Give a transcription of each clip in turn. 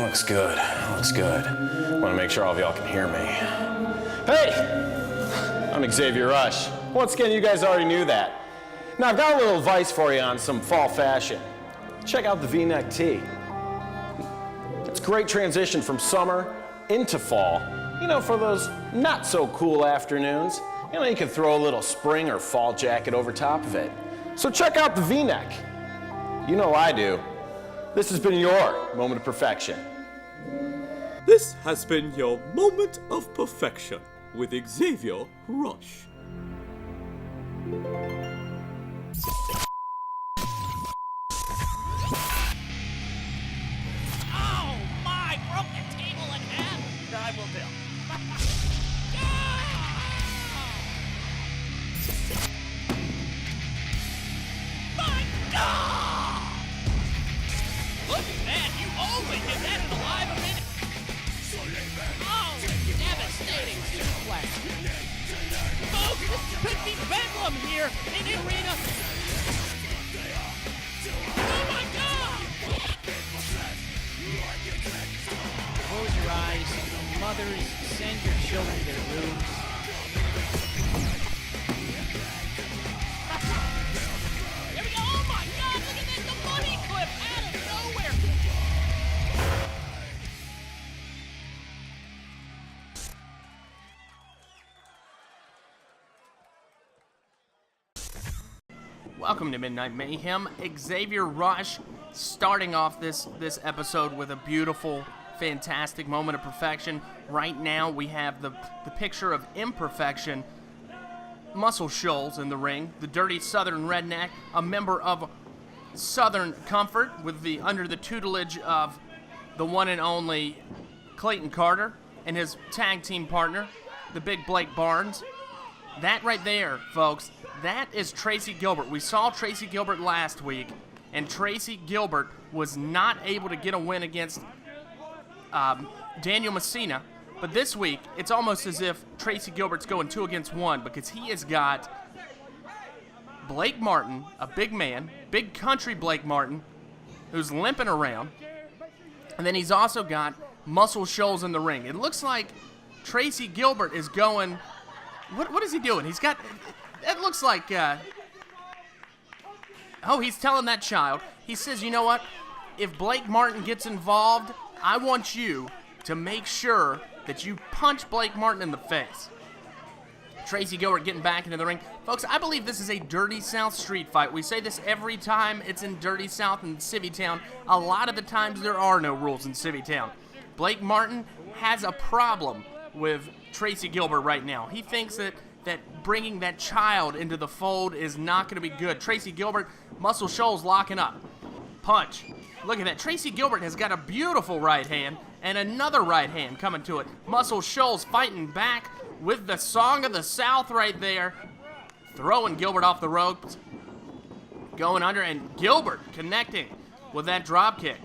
Looks good. Looks good. Want to make sure all of y'all can hear me. Hey! I'm Xavier Rush. Once again, you guys already knew that. Now, I've got a little advice for you on some fall fashion. Check out the V-neck tee. It's a great transition from summer into fall. You know, for those not so cool afternoons, you know, you can throw a little spring or fall jacket over top of it. So check out the V-neck. You know I do. This has been your moment of perfection. This has been your moment of perfection with Xavier Rush. Oh my, broke the table in half. I will do. My God! Look at that, you only did that in alive a minute. Oh, devastating suplex. Folks, this could be bedlam here in the arena. Oh my God! Close your eyes. Mothers, send your children to their rooms. Here we go. Oh my God, look at this. The money clip out of nowhere. Welcome to Midnight Mayhem. Xavier Rush starting off this episode with a beautiful, fantastic moment of perfection. Right now we have the picture of imperfection. Muscle Shoals in the ring, the dirty Southern redneck, a member of Southern Comfort with the under the tutelage of the one and only Clayton Carter and his tag team partner, the big Blake Barnes. That right there, folks, that is Tracy Gilbert. We saw Tracy Gilbert last week, and Tracy Gilbert was not able to get a win against Daniel Messina. But this week, it's almost as if Tracy Gilbert's going 2 against 1 because he has got Blake Martin, a big man, big country Blake Martin, who's limping around. And then he's also got Muscle Shoals in the ring. It looks like Tracy Gilbert is going... What is he doing? He's got... It looks like... Oh, he's telling that child. He says, you know what? If Blake Martin gets involved, I want you to make sure that you punch Blake Martin in the face. Tracy Gilbert getting back into the ring. Folks, I believe this is a Dirty South street fight. We say this every time it's in Dirty South and Civvy Town. A lot of the times there are no rules in Civvy Town. Blake Martin has a problem with Tracy Gilbert right now. He thinks that bringing that child into the fold is not going to be good. Tracy Gilbert, Muscle Shoals locking up. Punch. Look at that. Tracy Gilbert has got a beautiful right hand and another right hand coming to it. Muscle Shoals fighting back with the Song of the South right there. Throwing Gilbert off the ropes. Going under, and Gilbert connecting with that drop kick.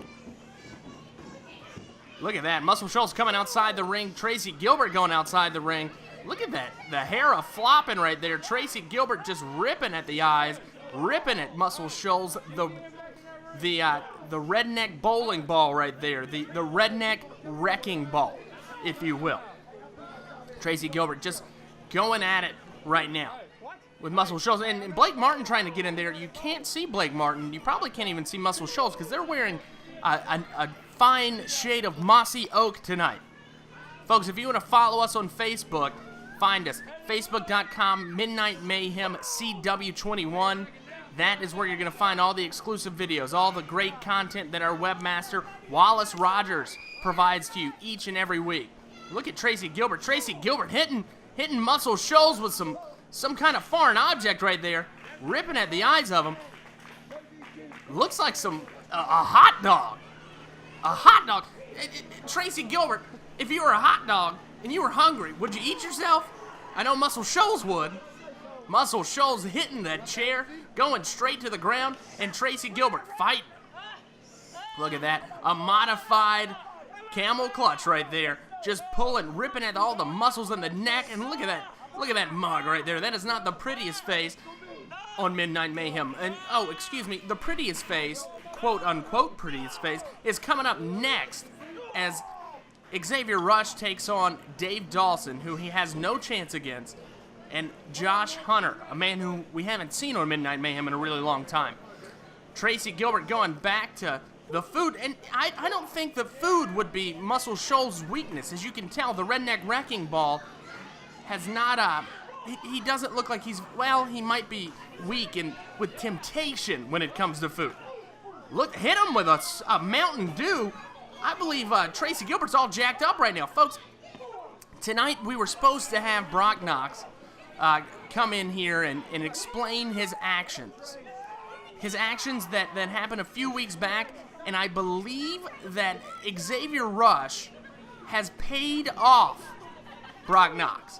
Look at that. Muscle Shoals coming outside the ring. Tracy Gilbert going outside the ring. Look at that. The hair flopping right there. Tracy Gilbert just ripping at the eyes. Ripping at Muscle Shoals. The redneck bowling ball right there. The redneck wrecking ball, if you will. Tracy Gilbert just going at it right now with Muscle Shoals. And Blake Martin trying to get in there. You can't see Blake Martin. You probably can't even see Muscle Shoals because they're wearing a fine shade of mossy oak tonight. Folks, if you want to follow us on Facebook, find us. Facebook.com, Midnight Mayhem CW21. That is where you're going to find all the exclusive videos, all the great content that our webmaster, Wallace Rogers, provides to you each and every week. Look at Tracy Gilbert. Tracy Gilbert hitting Muscle Shoals with some kind of foreign object right there, ripping at the eyes of him. Looks like a hot dog. A hot dog. Tracy Gilbert, if you were a hot dog and you were hungry, would you eat yourself? I know Muscle Shoals would. Muscle Shoals hitting that chair, going straight to the ground, and Tracy Gilbert fighting. Look at that. A modified camel clutch right there. Just pulling, ripping at all the muscles in the neck. And look at that. Look at that mug right there. That is not the prettiest face on Midnight Mayhem. And, oh, excuse me, the prettiest face, quote-unquote prettiest face, is coming up next as Xavier Rush takes on Dave Dawson, who he has no chance against, and Josh Hunter, a man who we haven't seen on Midnight Mayhem in a really long time. Tracy Gilbert going back to the food, and I don't think the food would be Muscle Shoals' weakness. As you can tell, the Redneck Wrecking Ball has not, he doesn't look like he might be weak and with temptation when it comes to food. Look, hit him with a Mountain Dew. I believe Tracy Gilbert's all jacked up right now. Folks, tonight we were supposed to have Brock Knox come in here and explain his actions. His actions that happened a few weeks back, and I believe that Xavier Rush has paid off Brock Knox.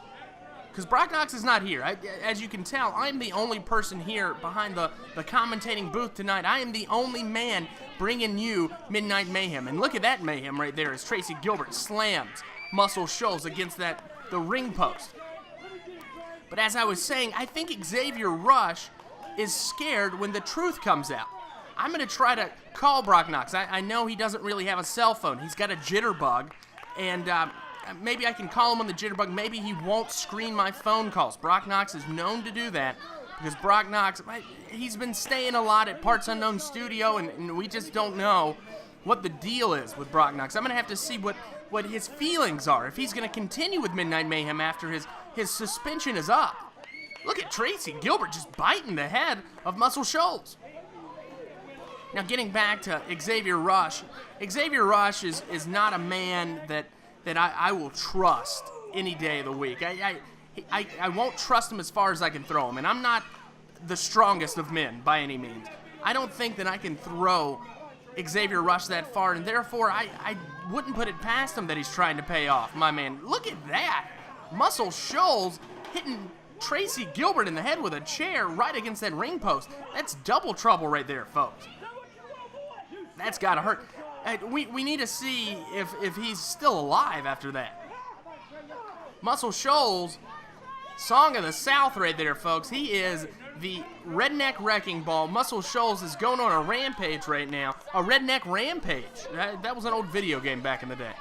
Because Brock Knox is not here. As you can tell, I'm the only person here behind the commentating booth tonight. I am the only man bringing you Midnight Mayhem. And look at that mayhem right there as Tracy Gilbert slams Muscle Shoals against the ring post. But as I was saying, I think Xavier Rush is scared when the truth comes out. I'm going to try to call Brock Knox. I know he doesn't really have a cell phone. He's got a jitterbug, and maybe I can call him on the jitterbug. Maybe he won't screen my phone calls. Brock Knox is known to do that because Brock Knox, he's been staying a lot at Parts Unknown Studio, and we just don't know what the deal is with Brock Knox. I'm going to have to see what his feelings are, if he's going to continue with Midnight Mayhem after his suspension is up. Look at Tracy Gilbert just biting the head of Muscle Shoals. Now, getting back to Xavier Rush. Xavier Rush is not a man that I will trust any day of the week. I won't trust him as far as I can throw him, and I'm not the strongest of men by any means. I don't think that I can throw Xavier Rush that far, and therefore I wouldn't put it past him that he's trying to pay off, my man. Look at that. Muscle Shoals hitting Tracy Gilbert in the head with a chair right against that ring post. That's double trouble right there, folks. That's got to hurt. We need to see if he's still alive after that. Muscle Shoals, Song of the South right there, folks. He is the Redneck Wrecking Ball. Muscle Shoals is going on a rampage right now. A Redneck Rampage. That was an old video game back in the day.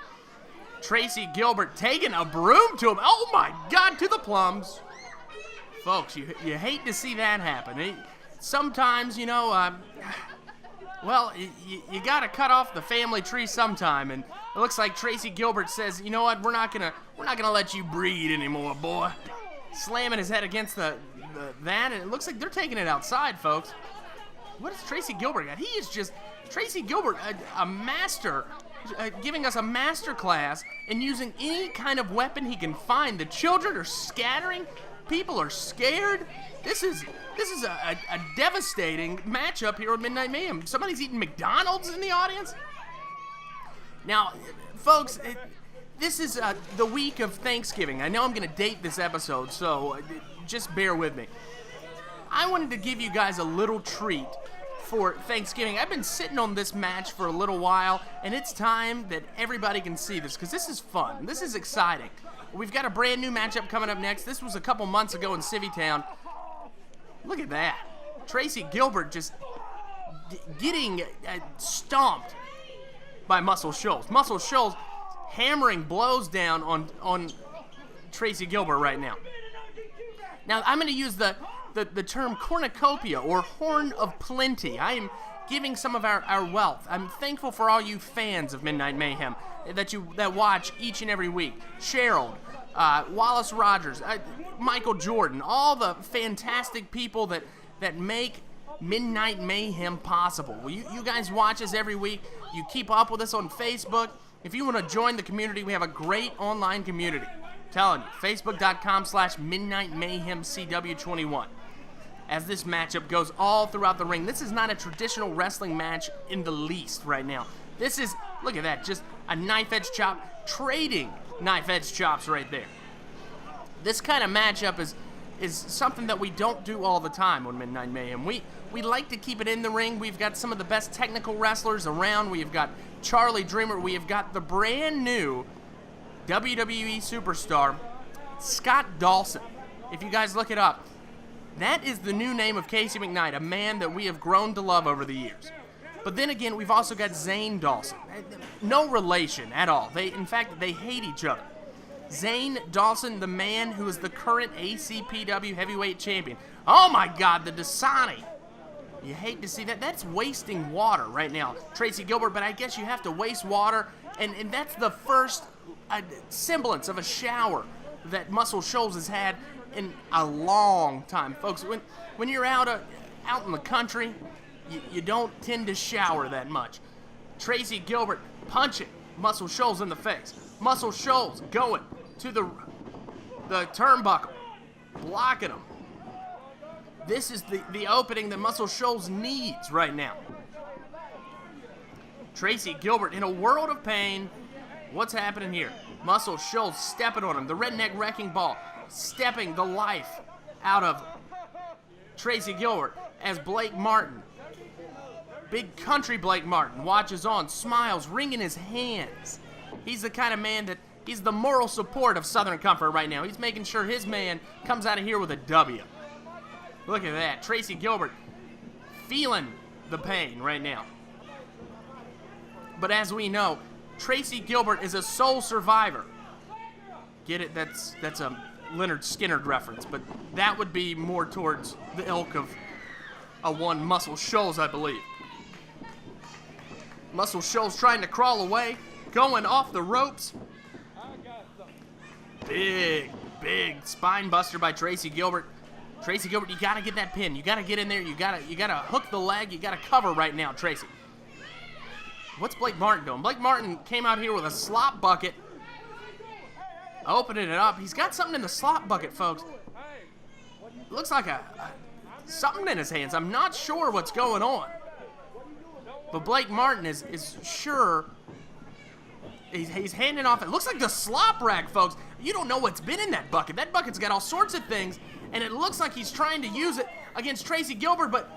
Tracy Gilbert taking a broom to him. Oh my God, to the plums. Folks, you hate to see that happen. Sometimes, you gotta cut off the family tree sometime, and it looks like Tracy Gilbert says, you know what, we're not gonna let you breed anymore, boy. Slamming his head against that, and it looks like they're taking it outside, folks. What has Tracy Gilbert got? He is just Tracy Gilbert, a master, giving us a master class in using any kind of weapon he can find. The children are scattering. People are scared. This is a devastating matchup here at Midnight Mayhem. Somebody's eating McDonald's in the audience. Now, folks, this is the week of Thanksgiving. I know I'm going to date this episode, so just bear with me. I wanted to give you guys a little treat for Thanksgiving. I've been sitting on this match for a little while, and it's time that everybody can see this, because this is fun. This is exciting. We've got a brand new matchup coming up next. This was a couple months ago in Civvytown. Look at that. Tracy Gilbert just getting stomped by Muscle Shoals. Muscle Shoals hammering blows down on Tracy Gilbert right now. Now, I'm going to use the term cornucopia, or horn of plenty. I am giving some of our wealth. I'm thankful for all you fans of Midnight Mayhem that watch each and every week. Cheryl, Wallace Rogers, Michael Jordan, all the fantastic people that make Midnight Mayhem possible. Well, you guys watch us every week. You keep up with us on Facebook. If you want to join the community, we have a great online community. I'm telling you, facebook.com/MidnightMayhemCW21. As this matchup goes all throughout the ring. This is not a traditional wrestling match in the least right now. This is, look at that, just a knife-edge chop, trading knife-edge chops right there. This kind of matchup is something that we don't do all the time on Midnight Mayhem. We like to keep it in the ring. We've got some of the best technical wrestlers around. We've got Charlie Dreamer. We have got the brand new WWE superstar, Scott Dawson. If you guys look it up, that is the new name of Casey McKnight, a man that we have grown to love over the years. But then again, we've also got Zane Dawson. No relation at all. In fact, they hate each other. Zane Dawson, the man who is the current ACPW heavyweight champion. Oh my God, the Dasani. You hate to see that. That's wasting water right now, Tracy Gilbert, but I guess you have to waste water, and that's the first semblance of a shower that Muscle Shoals has had in a long time. Folks, when you're out in the country, you don't tend to shower that much. Tracy Gilbert punching Muscle Shoals in the face. Muscle Shoals going to the turnbuckle, blocking him. This is the opening that Muscle Shoals needs right now. Tracy Gilbert in a world of pain. What's happening here? Muscle Shoals stepping on him. The redneck wrecking ball stepping the life out of Tracy Gilbert as Blake Martin, big country Blake Martin, watches on, smiles, wringing his hands. He's the kind of man that he's the moral support of Southern Comfort right now. He's making sure his man comes out of here with a W. Look at that. Tracy Gilbert feeling the pain right now. But as we know, Tracy Gilbert is a sole survivor. Get it? That's a Leonard Skinner reference, but that would be more towards the ilk of a one Muscle Shoals, I believe. Muscle Shoals trying to crawl away, going off the ropes. Big spine buster by Tracy Gilbert. Tracy Gilbert, you gotta get that pin. You gotta get in there. You gotta hook the leg. You gotta cover right now, Tracy. What's Blake Martin doing? Blake Martin came out here with a slop bucket, opening it up. He's got something in the slop bucket, folks. It looks like something in his hands. I'm not sure what's going on. But Blake Martin is sure. He's handing off. It looks like the slop rag, folks. You don't know what's been in that bucket. That bucket's got all sorts of things, and it looks like he's trying to use it against Tracy Gilbert, but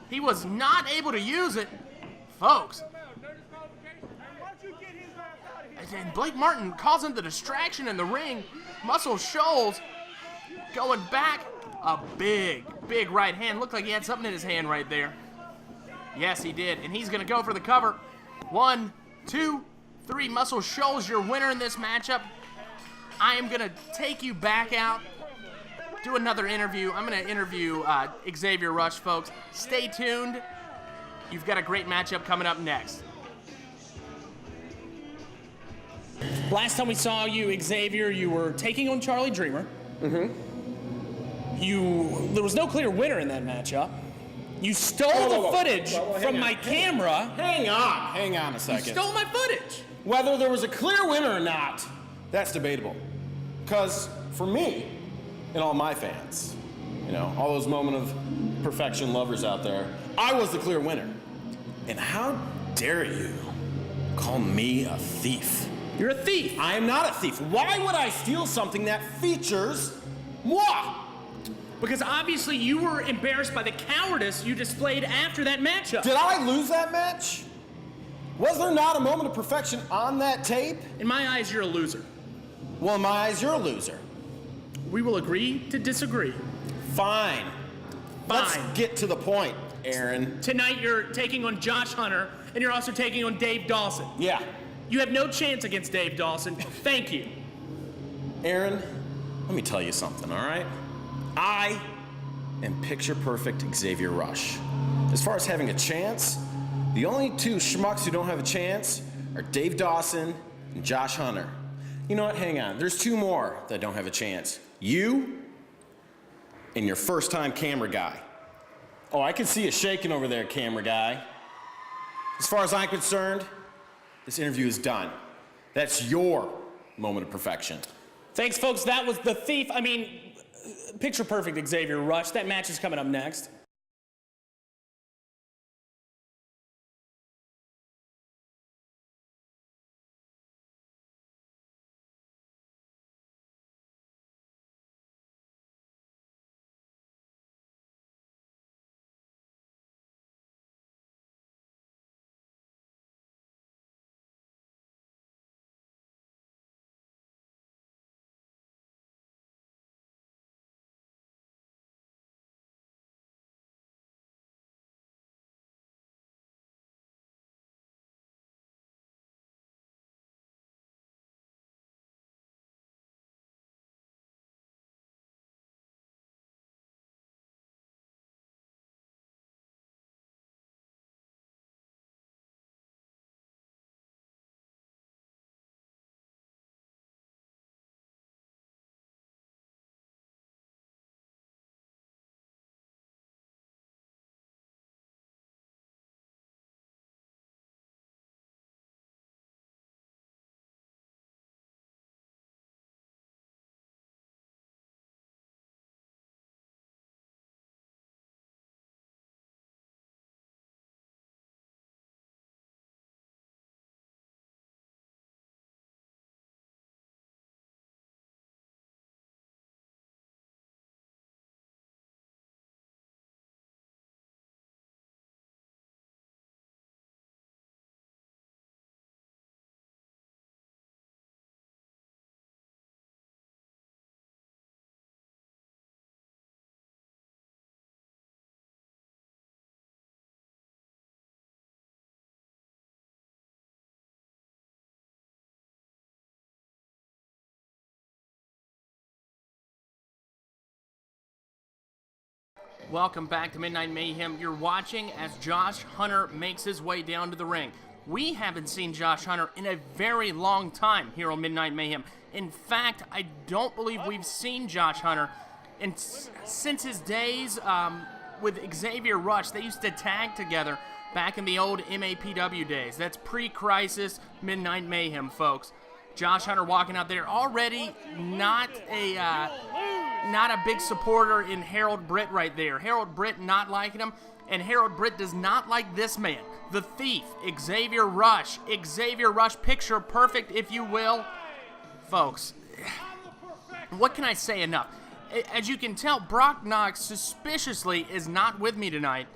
he was not able to use it, folks. And Blake Martin causing the distraction in the ring. Muscle Shoals going back. A big right hand. Looked like he had something in his hand right there. Yes, he did. And he's going to go for the cover. 1, 2, 3. Muscle Shoals, your winner in this matchup. I am going to take you back out, do another interview. I'm going to interview Xavier Rush, folks. Stay tuned. You've got a great matchup coming up next. Last time we saw you, Xavier, you were taking on Charlie Dreamer. Mm-hmm. There was no clear winner in that matchup. You stole the footage from my camera. Hang on a second. You stole my footage. Whether there was a clear winner or not, that's debatable. Because for me, and all my fans, all those moment of perfection lovers out there, I was the clear winner. And how dare you call me a thief? You're a thief. I am not a thief. Why would I steal something that features moi? Because obviously you were embarrassed by the cowardice you displayed after that matchup. Did I lose that match? Was there not a moment of perfection on that tape? In my eyes, you're a loser. Well, in my eyes, you're a loser. We will agree to disagree. Fine. Let's get to the point, Aaron. Tonight you're taking on Josh Hunter, and you're also taking on Dave Dawson. Yeah. You have no chance against Dave Dawson. Thank you. Aaron, let me tell you something, all right? I am picture perfect Xavier Rush. As far as having a chance, the only two schmucks who don't have a chance are Dave Dawson and Josh Hunter. You know what? Hang on. There's two more that don't have a chance. You and your first-time camera guy. Oh, I can see you shaking over there, camera guy. As far as I'm concerned, this interview is done. That's your moment of perfection. Thanks, folks. That was the thief. Picture perfect Xavier Rush. That match is coming up next. Welcome back to Midnight Mayhem. You're watching as Josh Hunter makes his way down to the ring. We haven't seen Josh Hunter in a very long time here on Midnight Mayhem. In fact, I don't believe we've seen Josh Hunter since his days with Xavier Rush. They used to tag together back in the old MAPW days. That's pre-crisis Midnight Mayhem, folks. Josh Hunter walking out there already not a big supporter in Harold Britt right there. Harold Britt not liking him, and Harold Britt does not like this man, the Thief, Xavier Rush. Xavier Rush, picture perfect, if you will. Folks, what can I say enough? As you can tell, Brock Knox suspiciously is not with me tonight,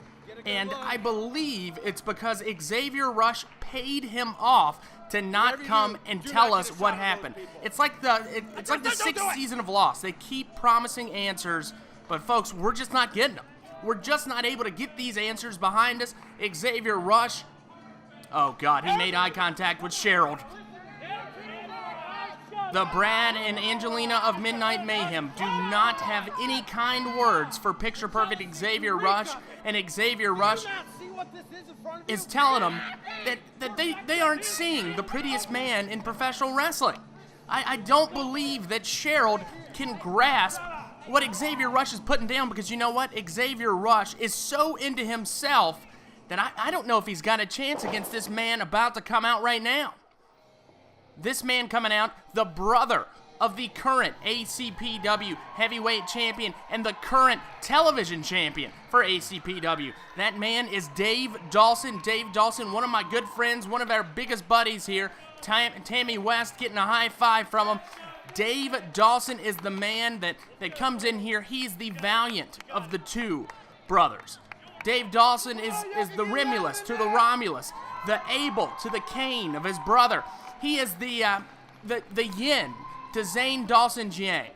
and I believe it's because Xavier Rush paid him off to not come and tell us what happened. It's like the sixth season of Lost. They keep promising answers, but folks, we're just not getting them. We're just not able to get these answers behind us. Xavier Rush, oh God, he made eye contact with Cheryl. The Brad and Angelina of Midnight Mayhem do not have any kind words for picture perfect Xavier Rush, and Xavier Rush is telling them that they aren't seeing the prettiest man in professional wrestling. I don't believe that Cheryl can grasp what Xavier Rush is putting down, because you know what? Xavier Rush is so into himself that I don't know if he's got a chance against this man about to come out right now. This man coming out, the brother of the current ACPW heavyweight champion and the current television champion for ACPW. That man is Dave Dawson. Dave Dawson, one of my good friends, one of our biggest buddies here. Tammy West getting a high five from him. Dave Dawson is the man that comes in here. He's the valiant of the two brothers. Dave Dawson is the Remulus to the Romulus, the Abel to the Cain of his brother. He is the yin to Zane Dawson Jiang.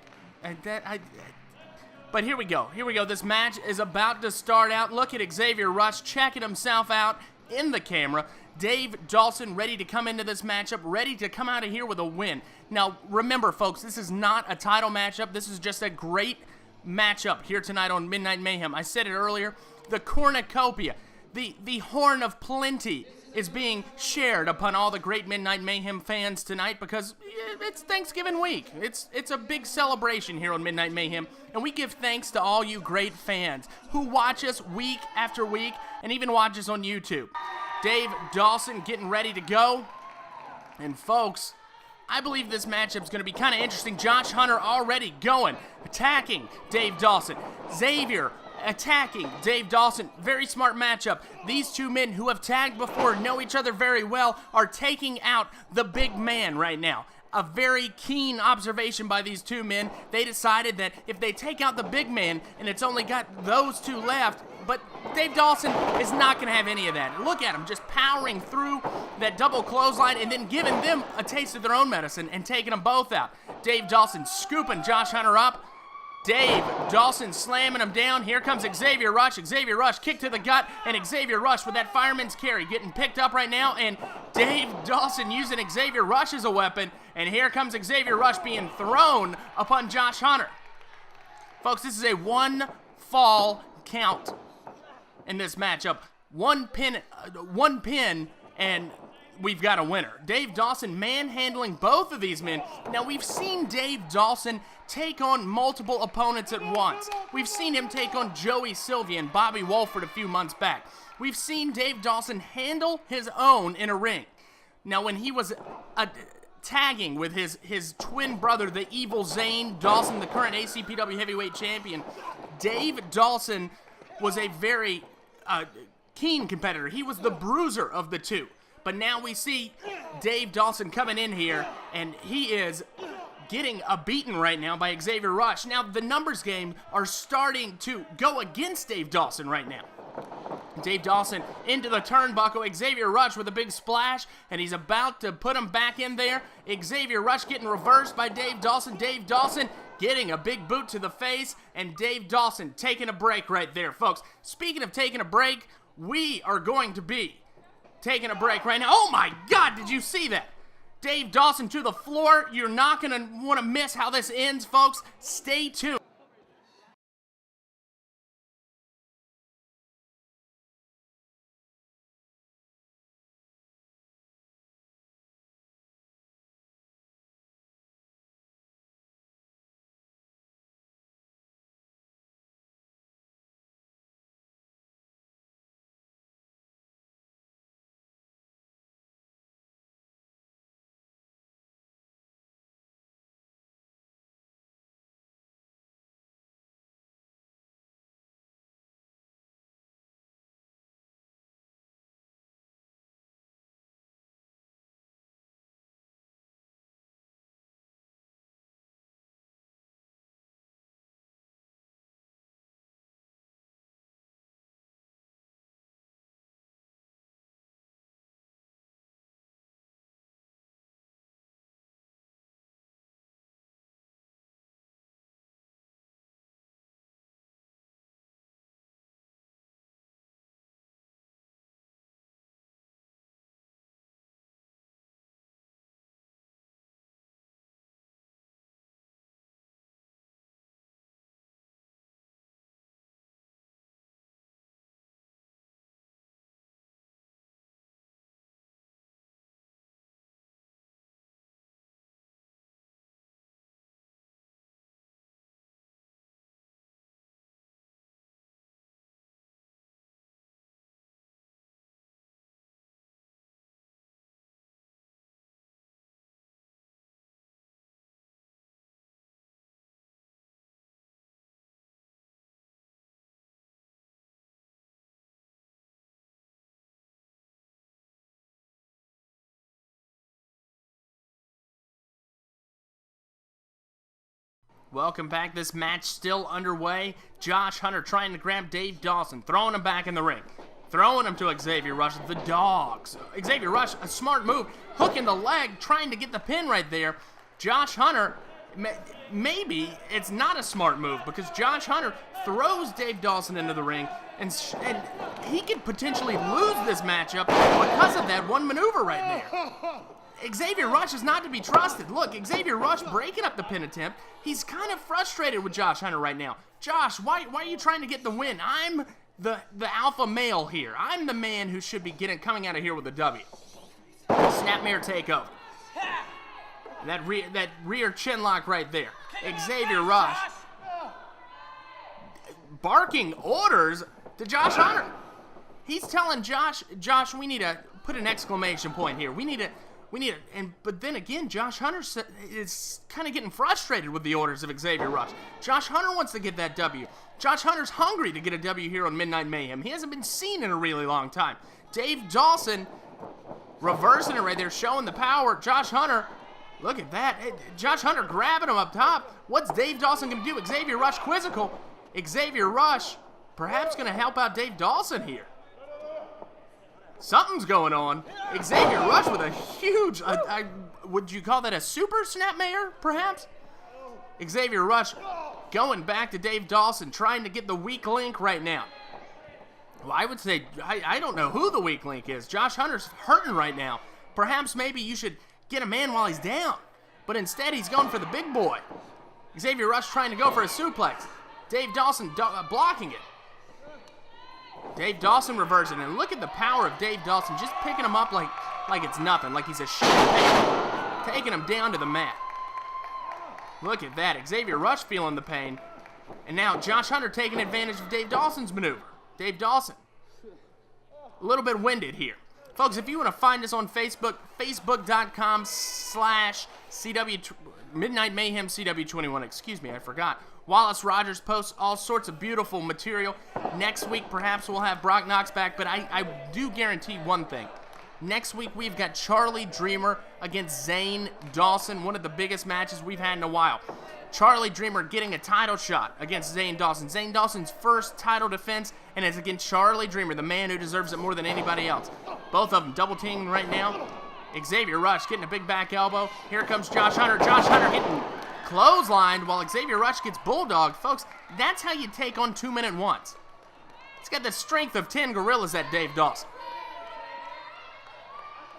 But here we go. Here we go. This match is about to start out. Look at Xavier Rush checking himself out in the camera. Dave Dawson ready to come into this matchup, ready to come out of here with a win. Now, remember, folks, this is not a title matchup. This is just a great matchup here tonight on Midnight Mayhem. I said it earlier. The cornucopia, the horn of plenty, is being shared upon all the great Midnight Mayhem fans tonight, because it's Thanksgiving week. It's a big celebration here on Midnight Mayhem, and we give thanks to all you great fans who watch us week after week and even watch us on YouTube. Dave Dawson getting ready to go, and folks, I believe this matchup's going to be kind of interesting. Josh Hunter already going, attacking Dave Dawson. Xavier attacking Dave Dawson. Very smart matchup. These two men who have tagged before, know each other very well, are taking out the big man right now. A very keen observation by these two men. They decided that if they take out the big man and it's only got those two left, but Dave Dawson is not going to have any of that. Look at him just powering through that double clothesline and then giving them a taste of their own medicine and taking them both out. Dave Dawson scooping Josh Hunter up. Dave Dawson slamming him down. Here comes Xavier Rush. Xavier Rush kick to the gut, and Xavier Rush with that fireman's carry getting picked up right now, and Dave Dawson using Xavier Rush as a weapon, and here comes Xavier Rush being thrown upon Josh Hunter. Folks, this is a one fall count in this matchup. One pin, and we've got a winner. Dave Dawson manhandling both of these men. Now, we've seen Dave Dawson take on multiple opponents at once. We've seen him take on Joey Sylvia and Bobby Wolford a few months back. We've seen Dave Dawson handle his own in a ring. Now, when he was tagging with his twin brother, the evil Zane Dawson, the current ACPW heavyweight champion, Dave Dawson was a very keen competitor. He was the bruiser of the two. But now we see Dave Dawson coming in here, and he is getting a beating right now by Xavier Rush. Now, the numbers game are starting to go against Dave Dawson right now. Dave Dawson into the turnbuckle. Xavier Rush with a big splash, and he's about to put him back in there. Xavier Rush getting reversed by Dave Dawson. Dave Dawson getting a big boot to the face, and Dave Dawson taking a break right there, folks. Speaking of taking a break, we are going to be taking a break right now. Oh my God, did you see that? Dave Dawson to the floor. You're not going to want to miss how this ends, folks. Stay tuned. Welcome back. This match still underway. Josh Hunter trying to grab Dave Dawson, throwing him back in the ring. Throwing him to Xavier Rush, the dogs. Xavier Rush, a smart move, hooking the leg, trying to get the pin right there. Josh Hunter, maybe it's not a smart move because Josh Hunter throws Dave Dawson into the ring, and he could potentially lose this matchup because of that one maneuver right there. Xavier Rush is not to be trusted. Look, Xavier Rush breaking up the pin attempt. He's kind of frustrated with Josh Hunter right now. Josh, why are you trying to get the win? I'm the alpha male here. I'm the man who should be coming out of here with a W. Snapmare takeover. That rear chin lock right there. Xavier Rush barking orders to Josh Hunter. He's telling Josh, we need to put an exclamation point here. We need to, but then again, Josh Hunter is kind of getting frustrated with the orders of Xavier Rush. Josh Hunter wants to get that W. Josh Hunter's hungry to get a W here on Midnight Mayhem. He hasn't been seen in a really long time. Dave Dawson reversing it right there, showing the power. Josh Hunter, look at that. Josh Hunter grabbing him up top. What's Dave Dawson going to do? Xavier Rush quizzical. Xavier Rush perhaps going to help out Dave Dawson here. Something's going on. Xavier Rush with a huge, would you call that a super snapmare, perhaps? Xavier Rush going back to Dave Dawson, trying to get the weak link right now. Well, I would say, I don't know who the weak link is. Josh Hunter's hurting right now. Perhaps maybe you should get a man while he's down. But instead, he's going for the big boy. Xavier Rush trying to go for a suplex. Dave Dawson blocking it. Dave Dawson reversing, and look at the power of Dave Dawson, just picking him up like it's nothing, like he's a sheet of paper, taking him down to the mat. Look at that, Xavier Rush feeling the pain, and now Josh Hunter taking advantage of Dave Dawson's maneuver. Dave Dawson, a little bit winded here. Folks, if you want to find us on Facebook, facebook.com/CW, Midnight Mayhem CW21, excuse me, I forgot. Wallace Rogers posts all sorts of beautiful material. Next week, perhaps we'll have Brock Knox back, but I do guarantee one thing. Next week, we've got Charlie Dreamer against Zane Dawson, one of the biggest matches we've had in a while. Charlie Dreamer getting a title shot against Zane Dawson. Zane Dawson's first title defense, and it's against Charlie Dreamer, the man who deserves it more than anybody else. Both of them double teaming right now. Xavier Rush getting a big back elbow. Here comes Josh Hunter. Josh Hunter getting clotheslined while Xavier Rush gets bulldogged. Folks, that's how you take on 2-minute ones. It's got the strength of 10 gorillas, that Dave Dawson.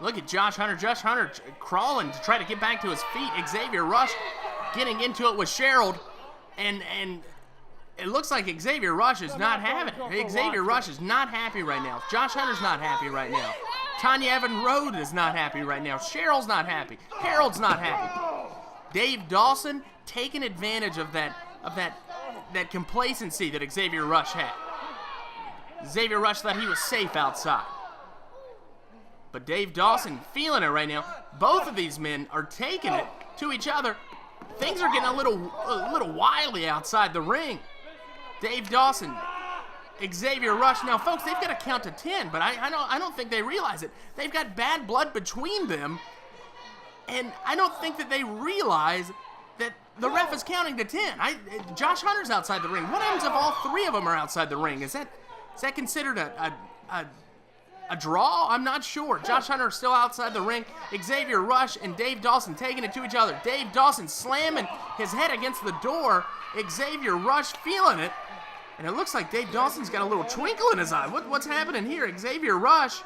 Look at Josh Hunter. Josh Hunter crawling to try to get back to his feet. Xavier Rush getting into it with Sherald. And it looks like Xavier Rush is not having it. Xavier Rush is not happy right now. Josh Hunter's not happy right now. Tanya Evan Rhodes is not happy right now. Cheryl's not happy. Harold's not happy. Dave Dawson taking advantage of that complacency that Xavier Rush had. Xavier Rush thought he was safe outside. But Dave Dawson feeling it right now. Both of these men are taking it to each other. Things are getting a little wily outside the ring. Dave Dawson, Xavier Rush. Now, folks, they've got to count to 10, but I don't think they realize it. They've got bad blood between them, and I don't think that they realize that the ref is counting to 10. Josh Hunter's outside the ring. What happens if all three of them are outside the ring? Is that considered a draw? I'm not sure. Josh Hunter still outside the ring. Xavier Rush and Dave Dawson taking it to each other. Dave Dawson slamming his head against the door. Xavier Rush feeling it. And it looks like Dave Dawson's got a little twinkle in his eye. What's happening here? Xavier Rush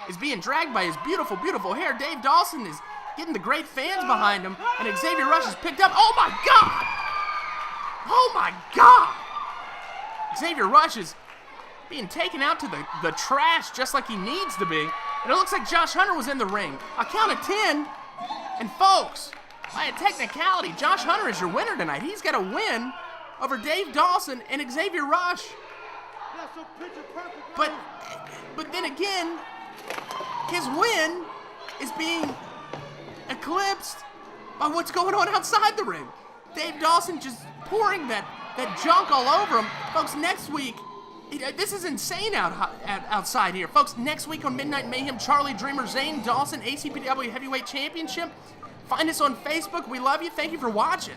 is being dragged by his beautiful, beautiful hair. Dave Dawson is getting the great fans behind him. And Xavier Rush is picked up. Oh, my God! Oh, my God! Xavier Rush is being taken out to the trash just like he needs to be. And it looks like Josh Hunter was in the ring. A count of 10. And, folks, by a technicality, Josh Hunter is your winner tonight. He's got a win over Dave Dawson and Xavier Rush. But then again, his win is being eclipsed by what's going on outside the ring. Dave Dawson just pouring that junk all over him. Folks, next week, this is insane outside here. Folks, next week on Midnight Mayhem, Charlie Dreamer, Zane Dawson, ACPW Heavyweight Championship. Find us on Facebook. We love you. Thank you for watching.